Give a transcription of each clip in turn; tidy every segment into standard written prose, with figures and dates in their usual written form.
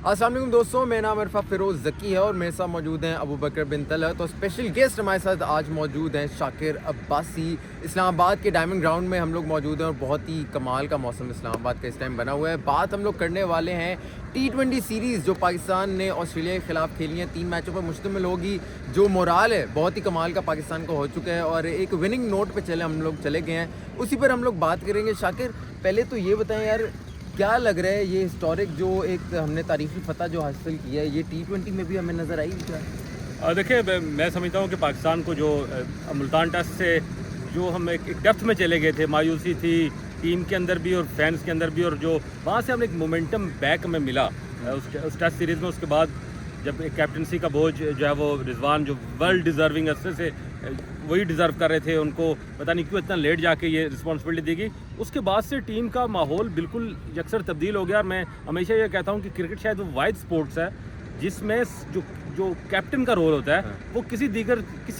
अस्सलाम वालेकुम दोस्तों, मेरा नाम इरफा फिरोज़ ज़की है और मेरे साथ मौजूद हैं अबू बकर बिन तलत। तो स्पेशल गेस्ट हमारे साथ आज मौजूद हैं शाकिर अब्बासी। इस्लामाबाद के डायमंड ग्राउंड में हम लोग मौजूद हैं और बहुत ही कमाल का मौसम इस्लामाबाद का इस टाइम बना हुआ है। बात हम लोग करने वाले हैं T20 सीरीज़ जो पाकिस्तान ने ऑस्ट्रेलिया के ख़िलाफ़ खेली है। 3 मैचों पर मुश्तमिल होगी। जो मोराल है बहुत ही कमाल का पाकिस्तान को हो चुका है और एक विनिंग नोट पर हम लोग चले गए हैं। उसी पर हम लोग बात करेंगे। शाकिर, पहले तो ये बताएं यार, क्या लग रहा है ये हिस्टोरिक जो एक हमने तारीखी फतह जो हासिल किया है, ये T20 में भी हमें नज़र आई क्या? देखिए, मैं समझता हूँ कि पाकिस्तान को जो मुल्तान टेस्ट से जो हम एक डेप्थ में चले गए थे, मायूसी थी टीम के अंदर भी और फैंस के अंदर भी, और जो वहाँ से हमें एक मोमेंटम बैक हमें मिला उस टेस्ट सीरीज़ में। उसके बाद जब एक कैप्टनसी का बोझ जो है वो रिजवान, जो वर्ल्ड डिज़र्विंग अस्से से वही डिज़र्व कर रहे थे, उनको पता नहीं क्यों इतना लेट जाके ये रिस्पॉन्सिबिलिटी दी गई। उसके बाद से टीम का माहौल बिल्कुल यकसर तब्दील हो गया। और मैं हमेशा ये कहता हूँ कि क्रिकेट शायद वो वाइड स्पोर्ट्स है जिसमें जो कैप्टन का रोल होता है वो किसी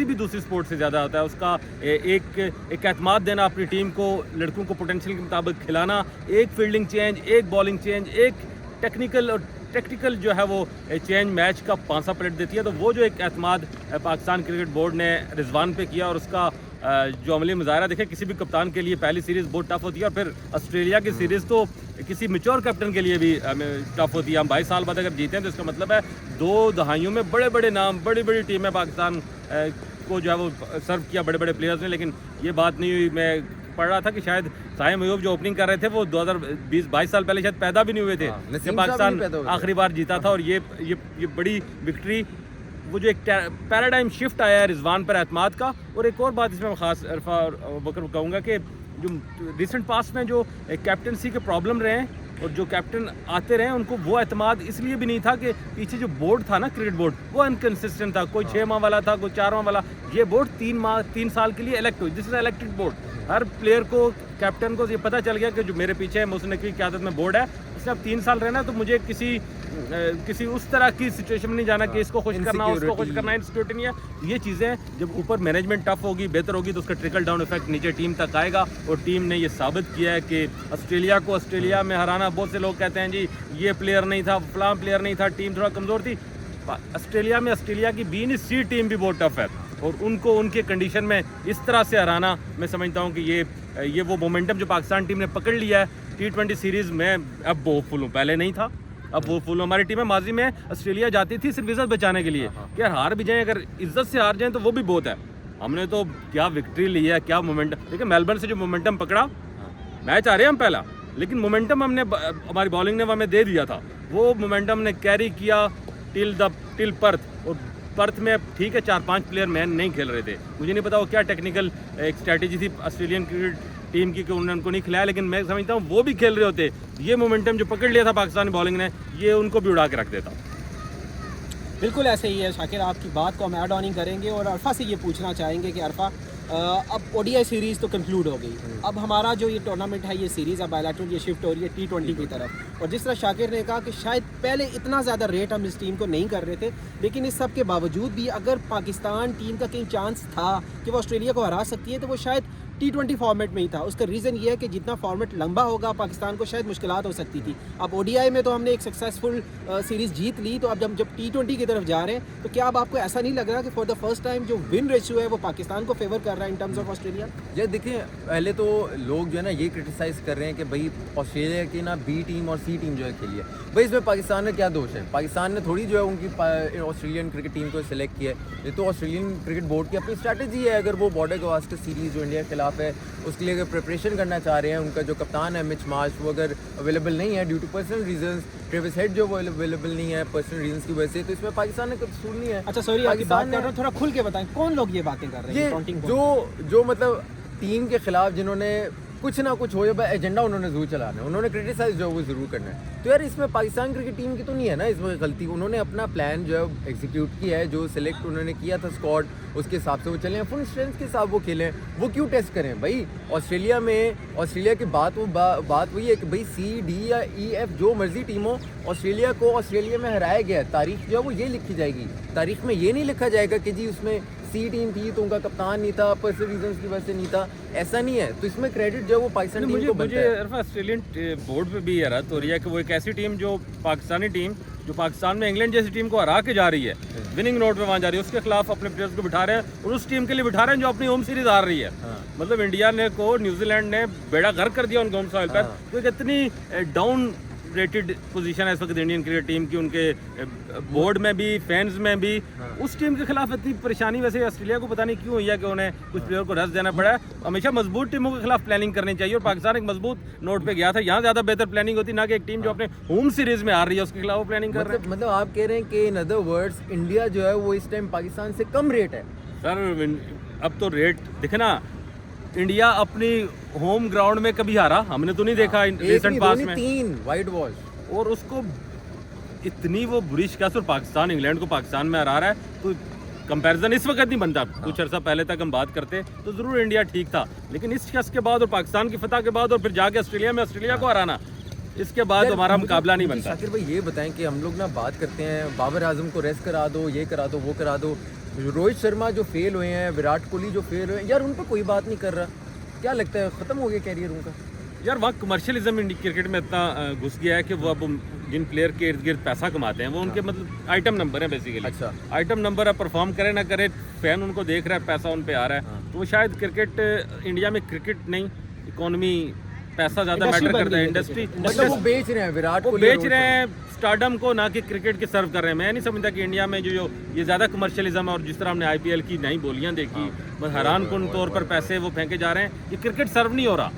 भी दूसरी स्पोर्ट से ज़्यादा होता है। उसका एक एतमाद देना अपनी टीम को, लड़कों को पोटेंशियल के मुताबिक खिलाना, एक फील्डिंग चेंज, एक बॉलिंग चेंज, एक टेक्निकल जो है वो चेंज मैच का पांसा पलट देती है। तो वो जो एक एतमाद पाकिस्तान क्रिकेट बोर्ड ने रिजवान पे किया और उसका जो अमली मुजाहरा देखे, किसी भी कप्तान के लिए पहली सीरीज़ बहुत टफ होती है और फिर ऑस्ट्रेलिया की सीरीज़ तो किसी मैच्योर कैप्टन के लिए भी टफ होती है। हम 22 साल बाद अगर जीते हैं तो इसका मतलब है 2 दहाइयों में बड़े बड़े नाम, बड़ी बड़ी टीमें पाकिस्तान को जो है वो सर्व किया बड़े बड़े प्लेयर्स ने, लेकिन ये बात नहीं हुई। मैं पढ़ रहा था कि शायद साहिम अयूब जो ओपनिंग कर रहे थे वो 2022 साल पहले शायद पैदा भी नहीं हुए थे जब पाकिस्तान आखिरी बार जीता था। और ये बड़ी विक्ट्री, वो जो एक पैराडाइम शिफ्ट आया है रिजवान पर एतमाद का। और एक और बात इसमें ख़ास इरफा और बकर कहूँगा कि जो रिसेंट पास्ट में जो कैप्टनसी के प्रॉब्लम रहे हैं और जो कैप्टन आते रहे उनको वो एतमाद इसलिए भी नहीं था कि पीछे जो बोर्ड था ना, क्रिकेट बोर्ड, वो अनकंसिस्टेंट था। कोई 6 माह वाला था, कोई 4 माह वाला। ये बोर्ड 3 साल के लिए इलेक्ट हुई। This is elected board. Her player को, कैप्टन को ये पता चल गया कि जो मेरे पीछे है मोहसिन नकवी की क़यादत में बोर्ड है, इसने अब 3 साल रहना, तो मुझे किसी उस तरह की सिचुएशन में नहीं जाना कि इसको खुश करना, उसको खुश करना, इनसिक्योरिटी नहीं है। ये चीज़ें जब ऊपर मैनेजमेंट टफ होगी, बेहतर होगी, तो उसका ट्रिकल डाउन इफेक्ट नीचे टीम तक आएगा। और टीम ने ये साबित किया है कि ऑस्ट्रेलिया में हराना, बहुत से लोग कहते हैं जी ये प्लेयर नहीं था, फलां प्लेयर नहीं था, टीम थोड़ा कमज़ोर थी। ऑस्ट्रेलिया की B-C टीम भी बहुत टफ है और उनको उनके कंडीशन में इस तरह से हराना, मैं समझता हूँ कि ये वो मोमेंटम जो पाकिस्तान टीम ने पकड़ लिया है T20 सीरीज़ में, अब वो फुल हूँ, पहले नहीं था, अब वो फुल। हमारी टीमें माजी में ऑस्ट्रेलिया जाती थी सिर्फ इज्जत बचाने के लिए कि यार हार भी जाएं, अगर इज्जत से हार जाएं तो वो भी बहुत है। हमने तो क्या विक्ट्री ली है, क्या मोमेंटम। देखिए, मेलबर्न से जो मोमेंटम पकड़ा, मैच आ रहे हैं हम पहला, लेकिन मोमेंटम हमारी बॉलिंग ने हमें दे दिया था। वो मोमेंटम ने कैरी किया टिल पर्थ। और पर्थ में ठीक है 4-5 प्लेयर मैन नहीं खेल रहे थे, मुझे नहीं पता वो क्या टेक्निकल एक स्ट्रैटेजी थी ऑस्ट्रेलियन क्रिकेट टीम की कि उन्होंने उनको नहीं खिलाया, लेकिन मैं समझता हूँ वो भी खेल रहे होते। ये मोमेंटम जो पकड़ लिया था पाकिस्तानी बॉलिंग ने, ये उनको भी उड़ा के रख देता। बिल्कुल ऐसे ही है शाकिर, आपकी बात को हम ऐड ऑन करेंगे और अरफा से ये पूछना चाहेंगे कि अरफा, अब ODI सीरीज़ तो कंक्लूड हो गई, अब हमारा जो ये टूर्नामेंट है, ये सीरीज़ अब बायलैटरल ये शिफ्ट हो रही है T20 की तरफ। और जिस तरह शाकिर ने कहा कि शायद पहले इतना ज़्यादा रेट हम इस टीम को नहीं कर रहे थे, लेकिन इस सब के बावजूद भी अगर पाकिस्तान टीम का कहीं चांस था कि वो ऑस्ट्रेलिया को हरा सकती है तो वो शायद T20 फॉर्मेट में ही था। उसका रीज़न ये है कि जितना फॉर्मेट लंबा होगा पाकिस्तान को शायद मुश्किलात हो सकती थी। अब ODI में तो हमने एक सक्सेसफुल सीरीज़ जीत ली, तो अब जब T20 की तरफ जा रहे हैं तो क्या अब आपको ऐसा नहीं लग रहा कि फॉर द फर्स्ट टाइम जो विन रेशियो है वो पाकिस्तान को फेवर कर रहा है इन टर्म्स ऑफ ऑस्ट्रेलिया? ये देखिए, पहले तो लोग जो है ना ये क्रिटिसाइज़ कर रहे हैं कि भाई ऑस्ट्रेलिया की ना B टीम और C टीम जो है खेली है। भाई इसमें पाकिस्तान का क्या दोष है? पाकिस्तान ने थोड़ी जो है उनकी ऑस्ट्रेलियन क्रिकेट टीम को सिलेक्ट किया है। ये तो ऑस्ट्रेलियन क्रिकेट बोर्ड की अपनी स्ट्रैटेजी है। अगर वो बॉर्डर गवास्कर सीरीज़ जो इंडिया के खिलाफ है उसके लिए अगर प्रिपरेशन करना चाह रहे हैं, उनका जो कप्तान है मिच मार्श वो अगर अवेलेबल नहीं है due to personal reasons, Travis Head जो अवेलेबल नहीं है पर्सनल रीजंस की वजह से, तो इसमें पाकिस्तान ने कोई कसूर नहीं है। अच्छा सॉरी, आपकी बात कर रहा हूं, थोड़ा खुल के बताएं कौन लोग ये बातें कर रहे हैं? ये जो मतलब टीम के खिलाफ जिन्होंने कुछ ना कुछ हो या एजेंडा उन्होंने जरूर चलाना है, उन्होंने क्रिटिसाइज जो है वो ज़रूर करना है। तो यार इसमें पाकिस्तान क्रिकेट टीम की तो नहीं है ना इसमें गलती। उन्होंने अपना प्लान जो है एग्जीक्यूट किया है, जो सिलेक्ट उन्होंने किया था स्क्वाड, उसके हिसाब से वो चले हैं, फुल स्ट्रेंथ के साथ वो खेलें। वो क्यों टेस्ट करें भाई? ऑस्ट्रेलिया की बात वही है कि भाई C, D या E, F जो मर्जी टीम हो, ऑस्ट्रेलिया को ऑस्ट्रेलिया में हराया गया। तारीख जो है वो ये लिखी जाएगी, तारीख में ये नहीं लिखा जाएगा कि जी उसमें C टीम थी तो उनका कप्तान नहीं था, पर्सनल रीजंस की वजह से नहीं था, ऐसा नहीं है। तो इसमें क्रेडिट जो है वो पाकिस्तान टीम को बनता है। मुझे ऑस्ट्रेलियन बोर्ड पे भी हैरत हो रही है कि वो एक ऐसी टीम जो पाकिस्तानी टीम जो पाकिस्तान में इंग्लैंड जैसी टीम को हरा के जा रही है, विनिंग नोट पे वहाँ जा रही है, उसके खिलाफ अपने प्लेयर्स को बिठा रहे हैं और उस टीम के लिए बिठा रहे हैं जो अपनी होम सीरीज हार रही है। मतलब इंडिया ने को न्यूजीलैंड ने बेड़ा गर्क कर दिया उनके होम सॉइल पर। तो एक इतनी डाउन रेटेड पोजीशन है इस वक्त इंडियन क्रिकेट टीम की, उनके बोर्ड में भी, फैंस में भी। उस टीम के खिलाफ इतनी परेशानी वैसे ऑस्ट्रेलिया को पता नहीं क्यों हुई है कि उन्हें कुछ प्लेयर को रेस्ट देना पड़ा है। हमेशा मजबूत टीमों के खिलाफ प्लानिंग करनी चाहिए और पाकिस्तान एक मजबूत नोट पे गया था। यहाँ ज़्यादा बेहतर प्लानिंग होती, ना कि एक टीम जो अपने होम सीरीज में आ रही है उसके खिलाफ वो प्लानिंग कर रहे हैं। मतलब आप कह रहे हैं कि इन अदर वर्ड्स इंडिया जो है वो इस टाइम पाकिस्तान से कम रेट है। सर अब तो रेट दिखना, इंडिया अपनी होम ग्राउंड में कभी हारा हमने तो नहीं देखा रिसेंट पास में, 3 वाइट वॉश, और उसको इतनी वो बुरी शिकस्त। और पाकिस्तान इंग्लैंड को पाकिस्तान में हरा रहा है, तो कंपैरिजन इस वक्त नहीं बनता। कुछ अर्सा पहले तक हम बात करते तो जरूर इंडिया ठीक था, लेकिन इस शिकस्त के बाद और पाकिस्तान की फतह के बाद और फिर जाके ऑस्ट्रेलिया में ऑस्ट्रेलिया को हराना, इसके बाद हमारा मुकाबला नहीं बनता। शाकिर भाई ये बताएं कि हम लोग ना बात करते हैं बाबर आजम को रेस्ट करा दो, ये करा दो, वो करा दो, रोहित शर्मा जो फेल हुए हैं, विराट कोहली जो फेल हुए हैं, यार उन पर कोई बात नहीं कर रहा। क्या लगता है खत्म हो गया कैरियर उनका? यार वहाँ कमर्शियलिज्म इंडियन क्रिकेट में इतना घुस गया है कि वो अब जिन प्लेयर के इर्द गिर्द पैसा कमाते हैं वो उनके मतलब आइटम नंबर है बेसिकली। अच्छा, आइटम नंबर है, परफॉर्म करे ना करे, फैन उनको देख रहा है, पैसा उन पे आ रहा है। तो वो शायद क्रिकेट इंडिया में क्रिकेट नहीं, इकोनॉमी, पैसा ज़्यादा मैटर करता है, इंडस्ट्री। मतलब वो बेच रहे हैं विराट वो कोहली, बेच रहे हैं स्टारडम को, ना कि क्रिकेट के सर्व कर रहे हैं। मैं नहीं समझता कि इंडिया में जो ये ज़्यादा कमर्शियलिज्म है और जिस तरह हमने IPL की नई बोलियां देखी, बस हैरान कुन तौर पर पैसे वो फेंके जा रहे हैं, ये क्रिकेट सर्व नहीं हो रहा।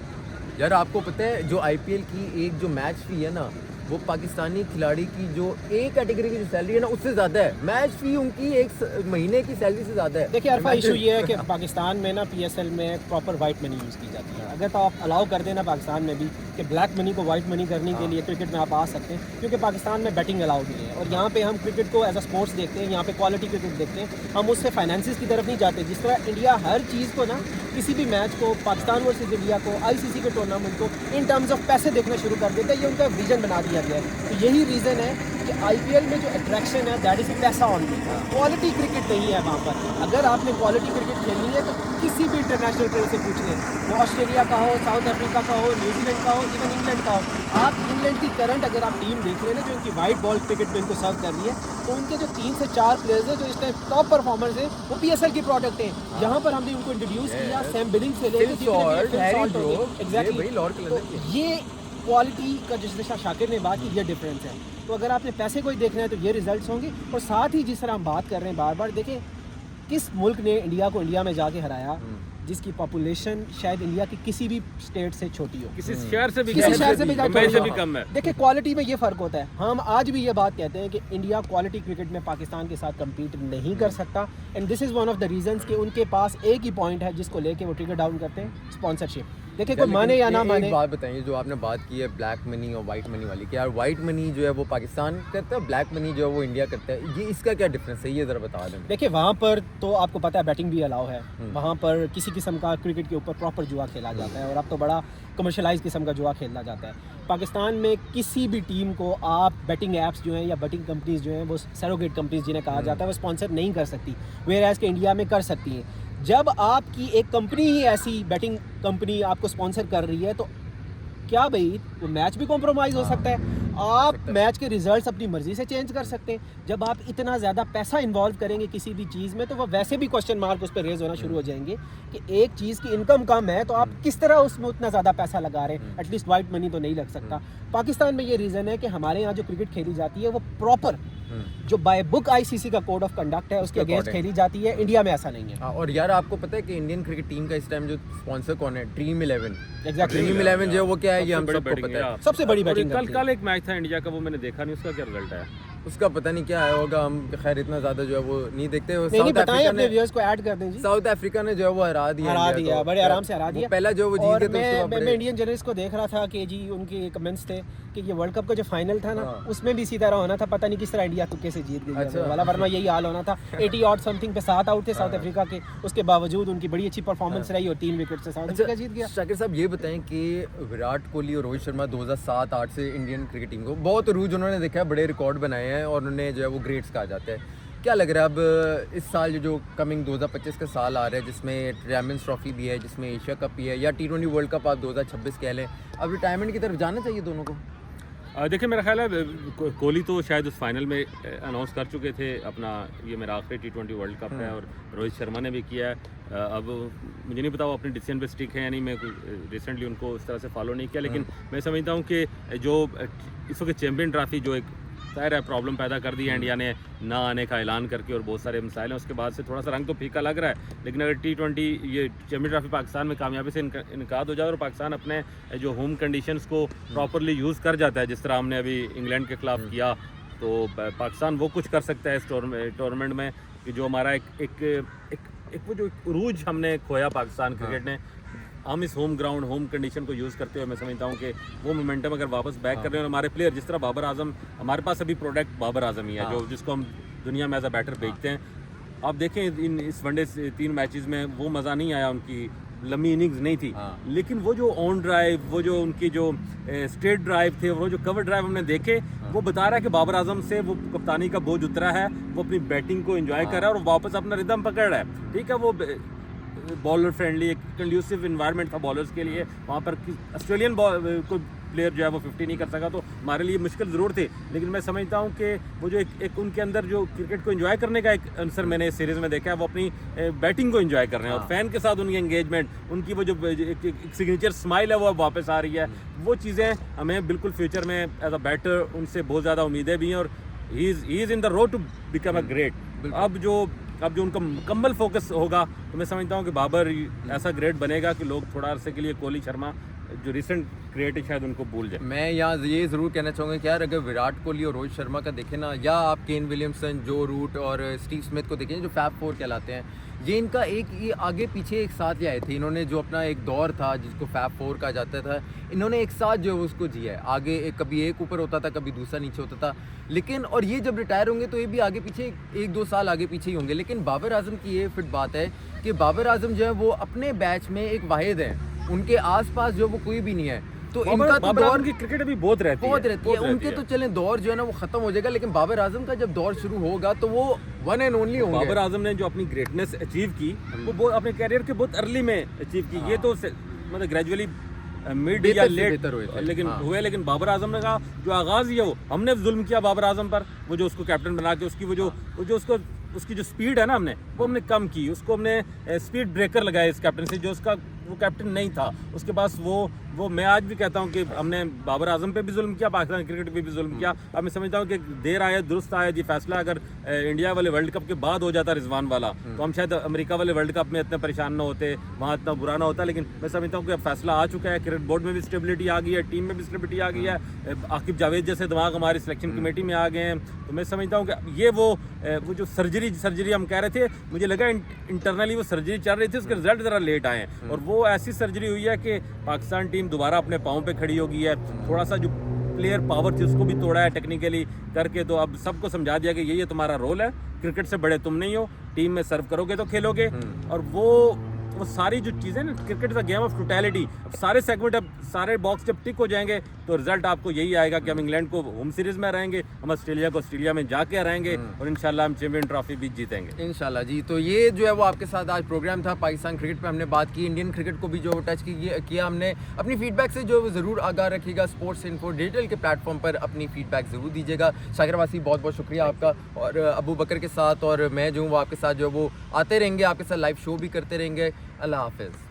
यार आपको पता है जो IPL की एक जो मैच फी है ना, वो पाकिस्तानी खिलाड़ी की जो A कैटेगरी की जो सैलरी है ना उससे ज़्यादा है। मैच फी उनकी एक महीने की सैलरी से ज़्यादा है। देखिए अरफा, इशू ये है कि पाकिस्तान में ना PSL में प्रॉपर वाइट मनी यूज़ की जाती है। अगर तो आप अलाउ कर देना पाकिस्तान में भी कि ब्लैक मनी को वाइट मनी करने के लिए क्रिकेट में आप आ सकते हैं, क्योंकि पाकिस्तान में बैटिंग अलाउड नहीं है। और यहाँ पे हम क्रिकेट को एज अ स्पोर्ट्स देखते हैं, यहाँ पे क्वालिटी क्रिकेट देखते हैं, हम उससे फाइनेंसिस की तरफ नहीं जाते। जिस तरह इंडिया हर चीज़ को ना, किसी भी मैच को, पाकिस्तान वर्सेस इंडिया को, ICC के टूर्नामेंट को इन टर्म्स ऑफ पैसे देखना शुरू कर देता है। ये उनका विजन बना दिया गया है। तो यही रीज़न है कि IPL में जो अट्रैक्शन है दैट इज़ पैसा ऑनली, क्वालिटी क्रिकेट नहीं है वहाँ पर। अगर आपने क्वालिटी क्रिकेट खेलनी है तो किसी भी इंटरनेशनल प्लेयर से पूछ लें, वो ऑस्ट्रेलिया का हो, साउथ अफ्रीका का हो, न्यूजीलैंड का हो, इवन इंग्लैंड का हो। आप इंग्लैंड की करंट अगर आप टीम देख लें ना, जो इनकी वाइट बॉल क्रिकेट में इनको सर्व कर रही है, तो उनके जो 3 से 4 प्लेयर्स हैं जो इस टाइम टॉप परफॉर्मर्स हैं, वो PSL के प्रोडक्ट हैं। यहाँ पर हमने उनको इंट्रोड्यूस किया सैम बिलिंग से लेकर ये क्वालिटी का जिस तरह शाकिर ने बात की, ये डिफरेंस है। तो अगर आपने पैसे को ही देखना है तो ये रिजल्ट्स होंगे। और साथ ही जिस तरह हम बात कर रहे हैं बार बार, देखें किस मुल्क ने इंडिया को इंडिया में जाके हराया जिसकी पॉपुलेशन शायद इंडिया की किसी भी स्टेट से छोटी हो, किसी शहर से भी कम है। देखिए क्वालिटी में ये फ़र्क होता है। हम आज भी ये बात कहते हैं कि इंडिया क्वालिटी क्रिकेट में पाकिस्तान के साथ कम्पीट नहीं कर सकता, and this is one of the reasons कि उनके पास एक ही पॉइंट है जिसको लेके वो ट्रिगर डाउन करते हैं, स्पॉन्सरशिप। देखिए कोई माने या ना माने, एक बात बताइए, जो आपने बात की है ब्लैक मनी और वाइट मनी वाली, कि यार वाइट मनी जो है वो पाकिस्तान करता है, ब्लैक मनी जो है वो इंडिया करता है, ये इसका क्या डिफरेंस है, ये ज़रा बता दें। देखिए वहाँ पर तो आपको पता है बैटिंग भी अलाउ है, वहाँ पर किसी किस्म का क्रिकेट के ऊपर प्रॉपर जुआ खेला जाता है, और अब तो बड़ा कमर्शलाइज किस्म का जुआ खेला जाता है। पाकिस्तान में किसी भी टीम को आप बैटिंग ऐप्स जो हैं या बैटिंग कंपनीज जो हैं, वो सरोगेट कंपनीज जिन्हें कहा जाता है, वो स्पॉन्सर नहीं कर सकती, वेयर एज के इंडिया में कर सकती हैं। जब आपकी एक कंपनी ही ऐसी बैटिंग कंपनी आपको स्पॉन्सर कर रही है, तो क्या भाई वो मैच भी कॉम्प्रोमाइज़ हो सकता है। आप मैच के रिजल्ट्स अपनी मर्जी से चेंज कर सकते हैं। जब आप इतना ज़्यादा पैसा इन्वॉल्व करेंगे किसी भी चीज़ में, तो वो वैसे भी क्वेश्चन मार्क उस पर रेज होना शुरू हो जाएंगे कि एक चीज़ की इनकम कम है तो आप किस तरह उसमें उतना ज़्यादा पैसा लगा रहे हैं। एटलीस्ट वाइट मनी तो नहीं लग सकता। पाकिस्तान में ये रीज़न है कि हमारे यहाँ जो क्रिकेट खेली जाती है वो प्रॉपर जो बाय बुक ICC का कोड ऑफ कंडक्ट है उसके अगेंस्ट खेली जाती है। इंडिया में ऐसा नहीं है। और यार आपको पता है कि इंडियन क्रिकेट टीम का इस टाइम जो स्पॉन्सर कौन है? ड्रीम 11। एग्जैक्टली, ड्रीम 11 जो है वो क्या है, ये हम सबको पता है। सबसे बड़ी बैटिंग। कल एक मैच था इंडिया का, वो मैंने देखा नहीं, उसका क्या रिजल्ट है? उसका पता नहीं क्या आया होगा, हम खैर इतना ज्यादा जो है वो नहीं देखते। नहीं बताएं, अपने व्यूअर्स को ऐड कर दें जी। साउथ अफ्रीका ने जो है वो हरा दिया, बड़े आराम से हरा दिया। पहला जो वो जीत गए थे। मैं इंडियन जर्नलिस्ट को देख रहा था कि जी उनके कमेंट्स थे कि ये वर्ल्ड कप का जो फाइनल था ना, उसमें भी इसी तरह होना था, पता नहीं किस तरह इंडिया तुक्के से जीत गई वाला, वरना यही हाल होना था। 80 ऑड समथिंग पे 7 आउट थे साउथ अफ्रीका के, उसके बावजूद उनकी बड़ी अच्छी परफॉर्मेंस रही और 3 विकेट से साउथ अफ्रीका जीत गया। शाकिर साहब ये बताएं कि विराट कोहली और रोहित शर्मा 2007-8 से इंडियन क्रिकेट टीम को बहुत रूज उन्होंने देखा है, बड़े रिकॉर्ड बनाए हैं और उन्हें जो है वो ग्रेट्स कहा जाता है। क्या लग रहा है अब इस साल जो कमिंग 2025 का साल आ रहा है, जिसमें चैंपियंस ट्रॉफी भी है, जिसमें एशिया कप भी है, या T20 वर्ल्ड कप आप 2026 कह लें, अब रिटायरमेंट की तरफ जाना चाहिए दोनों को? देखिए मेरा ख्याल है कोहली तो शायद उस फाइनल में अनाउंस कर चुके थे अपना ये मेरा आखिरी T20 वर्ल्ड कप है, और रोहित शर्मा ने भी किया है। अब मुझे नहीं पता वो अपने डिसीजन पे स्टिक है या नहीं, मैं रिसेंटली उनको इस तरह से फॉलो नहीं किया, लेकिन मैं समझता हूँ कि जो इस वक्त चैम्पियन ट्रॉफी जो एक ज़ाहिर है प्रॉब्लम पैदा कर दी है इंडिया ने ना आने का ऐलान करके, और बहुत सारे मसाइल हैं, उसके बाद से थोड़ा सा रंग तो फीका लग रहा है। लेकिन अगर T20 ये चैम्पियन ट्रॉफी पाकिस्तान में कामयाबी से इनकाद हो जाए और पाकिस्तान अपने जो होम कंडीशंस को प्रॉपरली यूज़ कर जाता है, जिस तरह हमने अभी इंग्लैंड के ख़िलाफ़ किया, तो पाकिस्तान वो कुछ कर सकता है इस टूर्नामेंट में कि जो हमारा एक वो जो उरूज हमने खोया पाकिस्तान क्रिकेट ने, हम इस होम ग्राउंड होम कंडीशन को यूज़ करते हुए मैं समझता हूँ कि वो मोमेंटम अगर वापस बैक कर रहे हैं, और हमारे प्लेयर जिस तरह बाबर आजम, हमारे पास अभी प्रोडक्ट बाबर आजम ही है जो जिसको हम दुनिया में एज अ बैटर बेचते हैं। आप देखें इस वनडे 3 मैचेस में वो मज़ा नहीं आया, उनकी लंबी इनिंग्स नहीं थी, लेकिन वो जो ऑन ड्राइव, वो जो उनकी जो स्ट्रेट ड्राइव थे, वो जो कवर ड्राइव हमने देखे, वो बता रहा है कि बाबर आजम से वो कप्तानी का बोझ उतरा है, वो अपनी बैटिंग को एंजॉय कर रहा है और वापस अपना रिदम पकड़ रहा है। ठीक है, वो बॉलर फ्रेंडली एक कंड्यूसिव इन्वायरमेंट था बॉलर्स के लिए, वहाँ पर ऑस्ट्रेलियन कोई प्लेयर जो है वो 50 नहीं कर सका, तो हमारे लिए मुश्किल ज़रूर थी। लेकिन मैं समझता हूँ कि वो जो एक उनके अंदर जो क्रिकेट को एंजॉय करने का एक आंसर मैंने इस सीरीज़ में देखा है, वो अपनी बैटिंग को एंजॉय कर रहे हैं, और फैन के साथ उनकी एंगेजमेंट, उनकी वो जो एक सिग्नेचर स्माइल है वो अब वापस आ रही है। वो चीज़ें हमें बिल्कुल फ्यूचर में एज अ बैटर उनसे बहुत ज़्यादा उम्मीदें भी हैं, और he is in the road to become a great. अब जो उनका मुकम्मल फोकस होगा, तो मैं समझता हूँ कि बाबर ऐसा ग्रेट बनेगा कि लोग थोड़ा अरसे के लिए कोहली शर्मा जो रिसेंट क्रिएट है शायद उनको भूल जाए। मैं यहाँ ये ज़रूर कहना चाहूँगा कि यार अगर विराट कोहली और रोहित शर्मा का देखें ना, या आप केन विलियमसन, जो रूट और स्टीव स्मिथ को देखें जो फैब 4 कहलाते हैं, ये इनका ये आगे पीछे एक साथ ले आए थे। इन्होंने जो अपना एक दौर था जिसको फैब 4 कहा जाता था, इन्होंने एक साथ जो है उसको जिया है। आगे कभी एक ऊपर होता था, कभी दूसरा नीचे होता था, लेकिन और ये जब रिटायर होंगे तो ये भी आगे पीछे 1-2 साल आगे पीछे ही होंगे। लेकिन बाबर आजम की ये फिट बात है कि बाबर आजम जो है वो अपने बैच में एक वाहिद है, उनके आसपास जो वो कोई भी नहीं है। तो इनका तो दौर की क्रिकेट अभी बहुत रहती है। उनके तो चले दौर जो है ना वो खत्म हो जाएगा, लेकिन बाबर आजम का जब दौर शुरू होगा तो वो वन एंड ओनली होंगे। बाबर आजम ने जो अपनी ग्रेटनेस अचीव की वो अपने कैरियर के बहुत अर्ली में अचीव की। ये तो मतलब ग्रेजुअली मिड या लेट लेकिन हुए, लेकिन बाबर आजम ने कहा जो आगाज ही है वो हमने जुल्म किया बाबर आजम पर, वो जो उसको कैप्टन बना के उसकी वो जो उसकी जो स्पीड है ना हमने कम की, उसको हमने स्पीड ब्रेकर लगाया इस कैप्टन से, जो उसका वो कैप्टन नहीं था उसके पास। वो मैं आज भी कहता हूँ कि हमने बाबर आजम पे भी जुल्म किया, पाकिस्तान क्रिकेट पे भी जुल्म किया। अब मैं समझता हूँ कि देर आया दुरुस्त आया जी फैसला। अगर इंडिया वाले वर्ल्ड कप के बाद हो जाता रिजवान वाला, तो हम शायद अमेरिका वाले वर्ल्ड कप में इतने परेशान ना होते, वहाँ इतना बुरा ना होता। लेकिन मैं समझता हूँ कि अब फैसला आ चुका है, क्रिकेट बोर्ड में भी स्टेबिलिटी आ गई है, टीम में भी स्टेबिलिटी आ गई है, आकिब जावेद जैसे दिमाग हमारी सिलेक्शन कमेटी में आ गए हैं। तो मैं समझता हूँ कि ये वो जो सर्जरी हम कह रहे थे, मुझे लगा इंटरनली वो सर्जरी चल रही थी, उसके रिजल्ट ज़रा लेट आए हैं, और वो ऐसी सर्जरी हुई है कि पाकिस्तान टीम दोबारा अपने पाँव पे खड़ी हो गई है। थोड़ा सा जो प्लेयर पावर थी उसको भी तोड़ा है टेक्निकली करके। तो अब सबको समझा दिया कि ये तुम्हारा रोल है, क्रिकेट से बड़े तुम नहीं हो, टीम में सर्व करोगे तो खेलोगे। और वो सारी जो चीज़ें ना, cricket is a game of totality. अब सारे सेगमेंट, अब सारे बॉक्स जब टिक हो जाएंगे तो रिजल्ट आपको यही आएगा कि हम इंग्लैंड को होम सीरीज में रहेंगे, हम ऑस्ट्रेलिया को ऑस्ट्रेलिया में जाके हराएंगे, और इंशाल्लाह हम चैंपियन ट्रॉफी भी जीतेंगे इंशाल्लाह जी। तो ये जो है वो आपके साथ आज प्रोग्राम था, पाकिस्तान क्रिकेट पे हमने बात की, इंडियन क्रिकेट को भी जो टच किया हमने। अपनी फीडबैक से जो ज़रूर आगाह रखिएगा, स्पोर्ट्स इन्फो डिजिटल के प्लेटफॉर्म पर अपनी फीडबैक ज़रूर दीजिएगा। शाकिर अब्बासी बहुत बहुत शुक्रिया आपका, और अबू बकर के साथ और मैं जो हूँ वो आपके साथ जो वो आते रहेंगे, आपके साथ लाइव शो भी करते रहेंगे। अल्लाह हाफिज़।